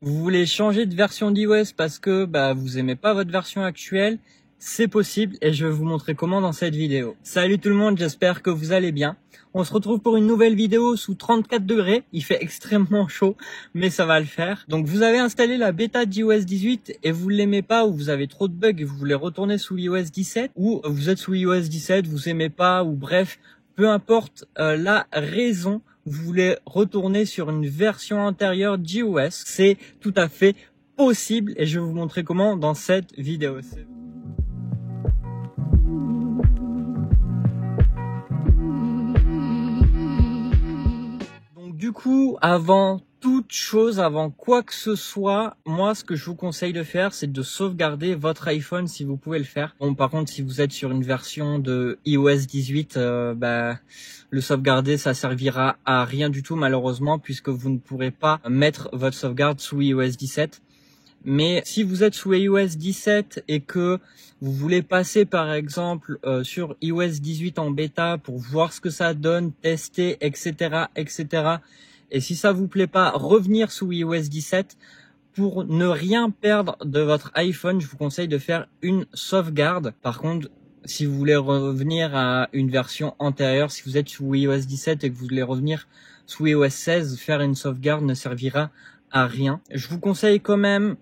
Vous voulez changer de version d'iOS parce que vous aimez pas votre version actuelle, c'est possible et je vais vous montrer comment dans cette vidéo. Salut tout le monde, j'espère que vous allez bien. On se retrouve pour une nouvelle vidéo sous 34 degrés. Il fait extrêmement chaud, mais ça va le faire. Donc vous avez installé la bêta d'iOS 18 et vous l'aimez pas ou vous avez trop de bugs et vous voulez retourner sous iOS 17, ou vous êtes sous iOS 17, vous aimez pas, ou bref, peu importe la raison, vous voulez retourner sur une version antérieure d'iOS, c'est tout à fait possible et je vais vous montrer comment dans cette vidéo. Donc du coup, avant toute chose, avant quoi que ce soit, moi ce que je vous conseille de faire, c'est de sauvegarder votre iPhone si vous pouvez le faire. Bon, par contre, si vous êtes sur une version de iOS 18, le sauvegarder ça servira à rien du tout malheureusement, puisque vous ne pourrez pas mettre votre sauvegarde sous iOS 17. Mais si vous êtes sous iOS 17 et que vous voulez passer par exemple sur iOS 18 en bêta pour voir ce que ça donne, tester, etc., etc. Et si ça vous plaît pas, revenir sous iOS 17. Pour ne rien perdre de votre iPhone, je vous conseille de faire une sauvegarde. Par contre, si vous voulez revenir à une version antérieure, si vous êtes sous iOS 17 et que vous voulez revenir sous iOS 16, faire une sauvegarde ne servira à rien. Je vous conseille quand même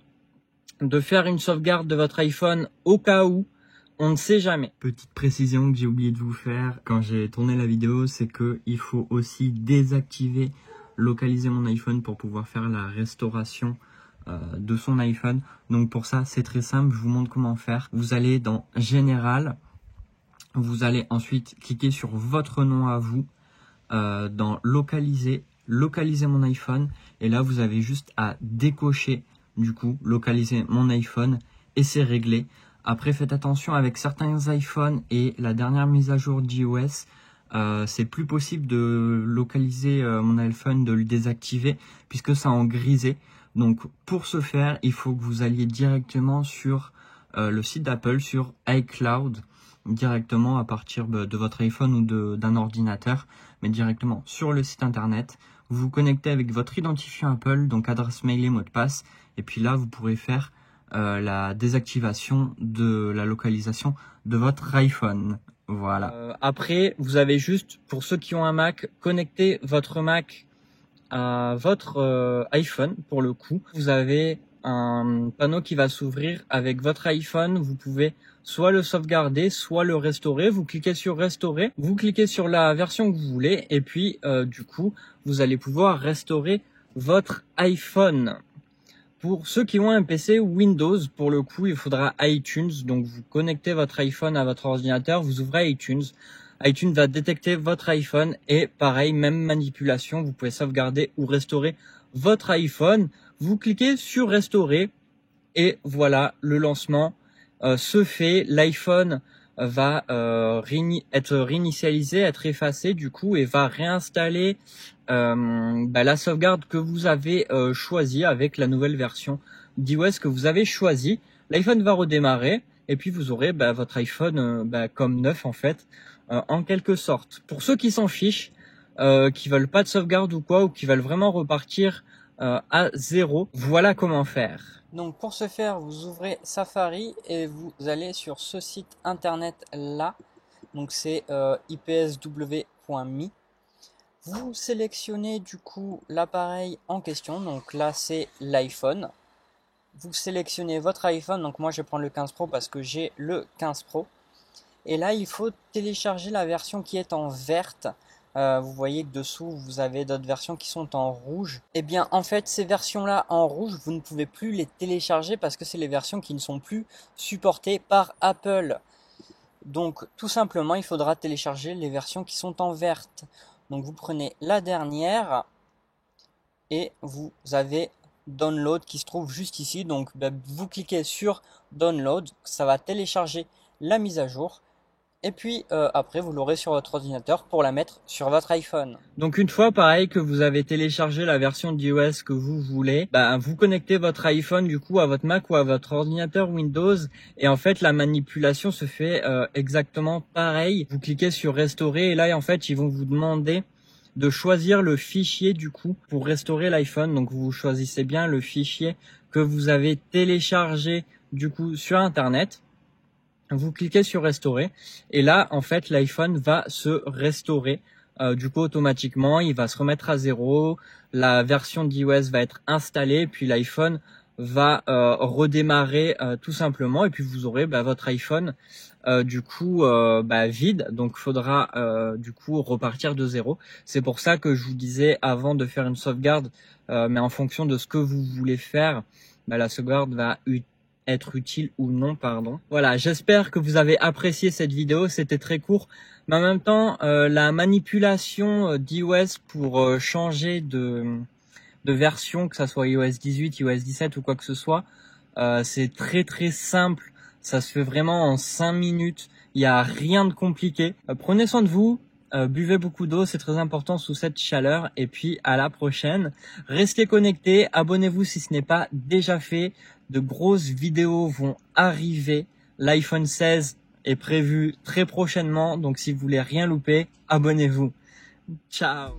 de faire une sauvegarde de votre iPhone au cas où, on ne sait jamais. Petite précision que j'ai oublié de vous faire quand j'ai tourné la vidéo, c'est que il faut aussi désactiver localiser mon iPhone pour pouvoir faire la restauration de son iPhone. Donc pour ça, c'est très simple, je vous montre comment faire. Vous allez dans Général, vous allez ensuite cliquer sur votre nom à vous, dans localiser mon iPhone, et là vous avez juste à décocher du coup localiser mon iPhone et c'est réglé. Après, faites attention avec certains iPhones et la dernière mise à jour d'iOS, c'est plus possible de localiser mon iPhone, de le désactiver puisque ça en grisé. Donc pour ce faire, il faut que vous alliez directement sur le site d'Apple, sur iCloud, directement à partir de votre iPhone ou d'un ordinateur, mais directement sur le site internet. Vous vous connectez avec votre identifiant Apple, donc adresse mail et mot de passe, et puis là vous pourrez faire la désactivation de la localisation de votre iPhone. Voilà. Après, vous avez juste, pour ceux qui ont un Mac, connectez votre Mac à votre iPhone pour le coup. Vous avez un panneau qui va s'ouvrir avec votre iPhone. Vous pouvez soit le sauvegarder, soit le restaurer. Vous cliquez sur restaurer, vous cliquez sur la version que vous voulez et puis du coup, vous allez pouvoir restaurer votre iPhone. Pour ceux qui ont un PC Windows, pour le coup, il faudra iTunes. Donc, vous connectez votre iPhone à votre ordinateur, vous ouvrez iTunes. iTunes va détecter votre iPhone et pareil, même manipulation, vous pouvez sauvegarder ou restaurer votre iPhone. Vous cliquez sur restaurer et voilà, le lancement se fait. L'iPhone va être réinitialisé, être effacé du coup et va réinstaller la sauvegarde que vous avez choisie avec la nouvelle version d'iOS que vous avez choisie. L'iPhone va redémarrer et puis vous aurez votre iPhone comme neuf en fait, en quelque sorte. Pour ceux qui s'en fichent, qui veulent pas de sauvegarde ou quoi, ou qui veulent vraiment repartir à zéro, voilà comment faire. Donc pour ce faire, vous ouvrez Safari et vous allez sur ce site internet là. Donc c'est ipsw.me. Vous sélectionnez du coup l'appareil en question. Donc là c'est l'iPhone. Vous sélectionnez votre iPhone. Donc moi je vais prendre le 15 Pro parce que j'ai le 15 Pro. Et là il faut télécharger la version qui est en verte. Vous voyez que dessous vous avez d'autres versions qui sont en rouge. Et bien en fait ces versions là en rouge vous ne pouvez plus les télécharger parce que c'est les versions qui ne sont plus supportées par Apple. Donc tout simplement il faudra télécharger les versions qui sont en verte. Donc vous prenez la dernière et vous avez Download qui se trouve juste ici. Donc vous cliquez sur Download, ça va télécharger la mise à jour. Et puis après vous l'aurez sur votre ordinateur pour la mettre sur votre iPhone. Donc une fois pareil que vous avez téléchargé la version d'iOS que vous voulez, vous connectez votre iPhone du coup à votre Mac ou à votre ordinateur Windows et en fait la manipulation se fait exactement pareil. Vous cliquez sur restaurer et là en fait ils vont vous demander de choisir le fichier du coup pour restaurer l'iPhone. Donc vous choisissez bien le fichier que vous avez téléchargé du coup sur internet. Vous cliquez sur restaurer et là en fait l'iPhone va se restaurer du coup automatiquement, il va se remettre à zéro, la version d'iOS va être installée, puis l'iPhone va redémarrer tout simplement, et puis vous aurez votre iPhone du coup vide, donc faudra du coup repartir de zéro. C'est pour ça que je vous disais avant de faire une sauvegarde, mais en fonction de ce que vous voulez faire, la sauvegarde va être utile ou non, pardon. Voilà, j'espère que vous avez apprécié cette vidéo, c'était très court, mais en même temps, la manipulation d'iOS pour changer de version, que ça soit iOS 18, iOS 17 ou quoi que ce soit, c'est très très simple, ça se fait vraiment en 5 minutes, il n'y a rien de compliqué. Prenez soin de vous, buvez beaucoup d'eau, c'est très important sous cette chaleur, et puis à la prochaine. Restez connectés, abonnez-vous si ce n'est pas déjà fait, de grosses vidéos vont arriver, l'iPhone 16 est prévu très prochainement, donc si vous voulez rien louper, abonnez-vous. Ciao.